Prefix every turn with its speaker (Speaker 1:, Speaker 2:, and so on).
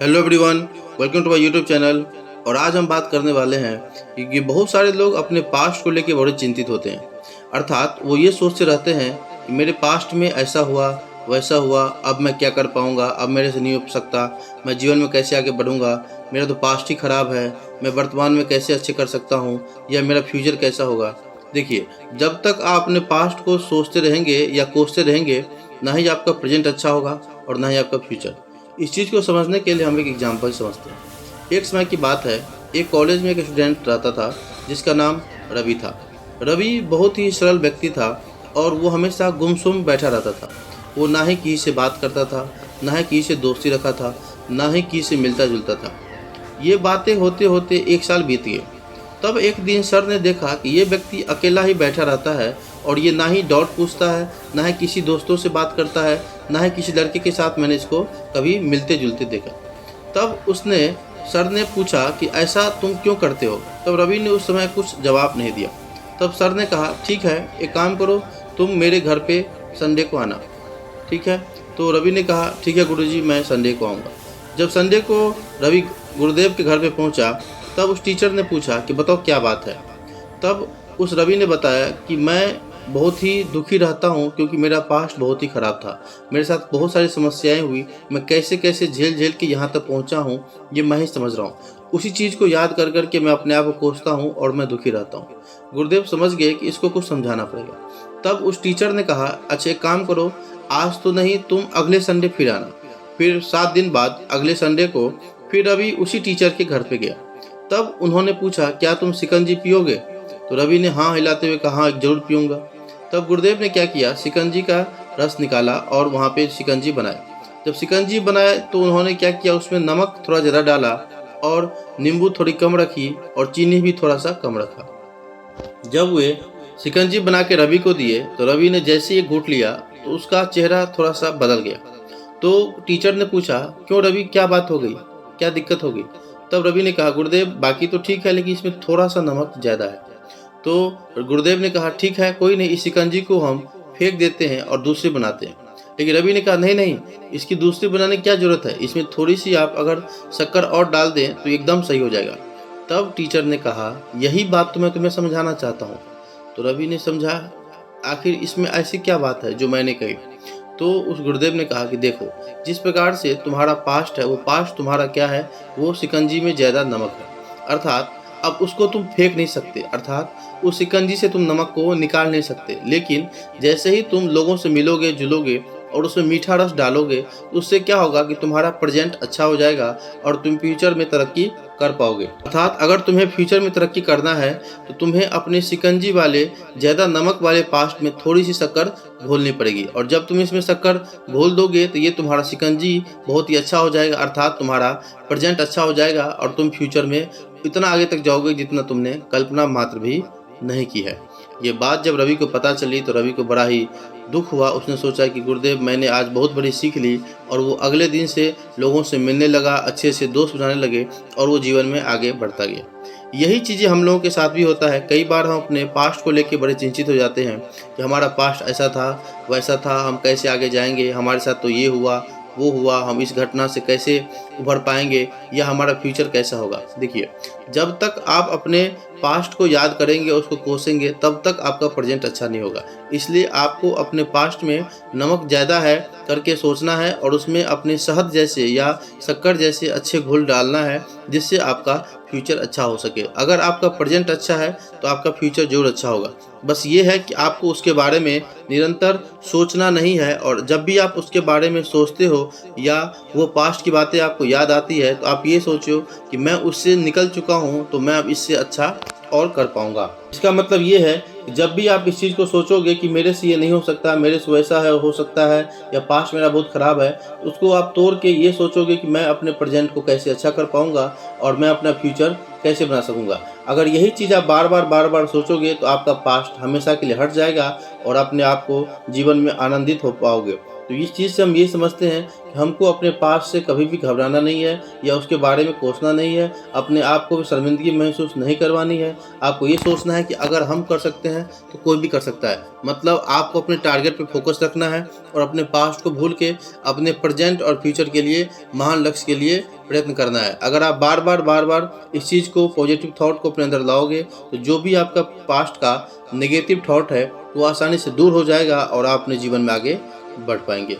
Speaker 1: Hello everyone, welcome to my YouTube channel. और आज हम बात करने वाले हैं कि बहुत सारे लोग अपने पास्ट को लेकर बड़े चिंतित होते हैं। अर्थात वो ये सोचते रहते हैं कि मेरे पास्ट में ऐसा हुआ, वैसा हुआ, अब मैं क्या कर पाऊँगा, अब मेरे से नहीं हो सकता, मैं जीवन में कैसे आगे बढ़ूँगा, मेरा तो पास्ट ही ख़राब है, मैं वर्तमान में कैसे अच्छे कर सकता हूँ, या मेरा फ्यूचर कैसा होगा। देखिए, जब तक आप अपने पास्ट को सोचते रहेंगे या कोसते रहेंगे, ना ही आपका प्रेजेंट अच्छा होगा और ना ही आपका फ्यूचर। इस चीज़ को समझने के लिए हम एक एग्जाम्पल समझते हैं। एक समय की बात है, एक कॉलेज में एक स्टूडेंट रहता था जिसका नाम रवि था। रवि बहुत ही सरल व्यक्ति था और वो हमेशा गुमसुम बैठा रहता था। वो ना ही किसी से बात करता था, ना ही किसी से दोस्ती रखा था, ना ही किसी से मिलता जुलता था। ये बातें होते होते एक साल बीत गए। तब एक दिन सर ने देखा कि ये व्यक्ति अकेला ही बैठा रहता है और ये ना ही डाउट पूछता है, ना ही किसी दोस्तों से बात करता है, ना ही किसी लड़के के साथ मैंने इसको कभी मिलते जुलते देखा। तब उसने सर ने पूछा कि ऐसा तुम क्यों करते हो। तब रवि ने उस समय कुछ जवाब नहीं दिया। तब सर ने कहा, ठीक है, एक काम करो, तुम मेरे घर पे संडे को आना। ठीक है। तो रवि ने कहा, ठीक है गुरुजी, मैं संडे को आऊँगा। जब संडे को रवि गुरुदेव के घर पे पहुंचा, तब उस टीचर ने पूछा कि बताओ क्या बात है। तब उस रवि ने बताया कि मैं बहुत ही दुखी रहता हूं क्योंकि मेरा पास्ट बहुत ही ख़राब था। मेरे साथ बहुत सारी समस्याएं हुई, मैं कैसे कैसे झेल झेल के यहाँ तक पहुँचा हूँ, ये मैं ही समझ रहा हूँ। उसी चीज़ को याद कर कर के मैं अपने आप को कोसता हूँ और मैं दुखी रहता हूँ। गुरुदेव समझ गए कि इसको कुछ समझाना पड़ेगा। तब उस टीचर ने कहा, अच्छा एक काम करो, आज तो नहीं, तुम अगले संडे फिर आना। फिर 7 दिन बाद अगले संडे को फिर रवि उसी टीचर के घर पे गया। तब उन्होंने पूछा, क्या तुम शिकंजी पियोगे? तो रवि ने हाँ हिलाते हुए कहा, हाँ जरूर पीऊँगा। तब गुरुदेव ने क्या किया, शिकंजी का रस निकाला और वहाँ पे शिकंजी बनाए। जब शिकंजी बनाए तो उन्होंने क्या किया, उसमें नमक थोड़ा ज़्यादा डाला और नींबू थोड़ी कम रखी और चीनी भी थोड़ा सा कम रखा। जब वे शिकंजी बना के रवि को दिए तो रवि ने जैसे ही घूंट लिया तो उसका चेहरा थोड़ा सा बदल गया। तो टीचर ने पूछा, क्यों रवि, क्या बात हो गई, क्या दिक्कत हो गई? तब रवि ने कहा, गुरुदेव बाकी तो ठीक है लेकिन इसमें थोड़ा सा नमक ज़्यादा है। तो गुरुदेव ने कहा, ठीक है, कोई नहीं, इस शिकंजी को हम फेंक देते हैं और दूसरी बनाते हैं। लेकिन रवि ने कहा, नहीं नहीं, इसकी दूसरी बनाने की क्या ज़रूरत है, इसमें थोड़ी सी आप अगर शक्कर और डाल दें तो एकदम सही हो जाएगा। तब टीचर ने कहा, यही बात तो मैं तुम्हें समझाना चाहता हूँ। तो रवि ने समझा, आखिर इसमें ऐसी क्या बात है जो मैंने कही। तो उस गुरुदेव ने कहा कि देखो, जिस प्रकार से तुम्हारा पास्ट है, वो पास्ट तुम्हारा क्या है, वो शिकंजी में ज़्यादा नमक है। अर्थात अब उसको तुम फेंक नहीं सकते, अर्थात उस शिकंजी से तुम नमक को निकाल नहीं सकते। लेकिन जैसे ही तुम लोगों से मिलोगे जुलोगे और उसमें मीठा रस डालोगे तो उससे क्या होगा कि तुम्हारा प्रेजेंट अच्छा हो जाएगा और तुम फ्यूचर में तरक्की कर पाओगे। अर्थात अगर तुम्हें फ्यूचर में तरक्की करना है तो तुम्हें अपने शिकंजी वाले ज़्यादा नमक वाले पास्ट में थोड़ी सी शक्कर घोलनी पड़ेगी। और जब तुम इसमें शक्कर घोल दोगे तो ये तुम्हारा शिकंजी बहुत ही अच्छा हो जाएगा, अर्थात तुम्हारा प्रेजेंट अच्छा हो जाएगा और तुम फ्यूचर में इतना आगे तक जाओगे जितना तुमने कल्पना मात्र भी नहीं की है। ये बात जब रवि को पता चली तो रवि को बड़ा ही दुख हुआ। उसने सोचा कि गुरुदेव, मैंने आज बहुत बड़ी सीख ली। और वो अगले दिन से लोगों से मिलने लगा, अच्छे से दोस्त बनाने लगे और वो जीवन में आगे बढ़ता गया। यही चीज़ें हम लोगों के साथ भी होता है। कई बार हम अपने पास्ट को लेकर बड़े चिंतित हो जाते हैं कि हमारा पास्ट ऐसा था, वैसा था, हम कैसे आगे जाएंगे, हमारे साथ तो ये हुआ वो हुआ, हम इस घटना से कैसे उभर पाएंगे, या हमारा फ्यूचर कैसा होगा। देखिए, जब तक आप अपने पास्ट को याद करेंगे, उसको कोसेंगे, तब तक आपका प्रेजेंट अच्छा नहीं होगा। इसलिए आपको अपने पास्ट में नमक ज़्यादा है करके सोचना है और उसमें अपने शहद जैसे या शक्कर जैसे अच्छे घुल डालना है, जिससे आपका फ्यूचर अच्छा हो सके। अगर आपका प्रेजेंट अच्छा है तो आपका फ्यूचर जरूर अच्छा होगा। बस ये है कि आपको उसके बारे में निरंतर सोचना नहीं है, और जब भी आप उसके बारे में सोचते हो या वो पास्ट की बातें आपको याद आती है तो आप ये सोचो कि मैं उससे निकल चुका हूँ तो मैं अब इससे अच्छा और कर पाऊँगा। इसका मतलब ये है कि जब भी आप इस चीज़ को सोचोगे कि मेरे से ये नहीं हो सकता, मेरे से वैसा है हो सकता है, या पास्ट मेरा बहुत ख़राब है, तो उसको आप तोड़ के ये सोचोगे कि मैं अपने प्रेजेंट को कैसे अच्छा कर पाऊँगा और मैं अपना फ्यूचर कैसे बना सकूँगा। अगर यही चीज़ आप बार बार सोचोगे तो आपका पास्ट हमेशा के लिए हट जाएगा और अपने आप को जीवन में आनंदित हो पाओगे। तो इस चीज़ से हम ये समझते हैं कि हमको अपने पास्ट से कभी भी घबराना नहीं है या उसके बारे में कोसना नहीं है, अपने आप को भी शर्मिंदगी महसूस नहीं करवानी है। आपको ये सोचना है कि अगर हम कर सकते हैं तो कोई भी कर सकता है। मतलब आपको अपने टारगेट पे फोकस रखना है और अपने पास्ट को भूल के अपने प्रेजेंट और फ्यूचर के लिए, महान लक्ष्य के लिए प्रयत्न करना है। अगर आप बार बार इस चीज़ को, पॉजिटिव थॉट को अपने अंदर लाओगे, तो जो भी आपका पास्ट का नेगेटिव थॉट है वो आसानी से दूर हो जाएगा और आप अपने जीवन में आगे बढ़ पाएंगे।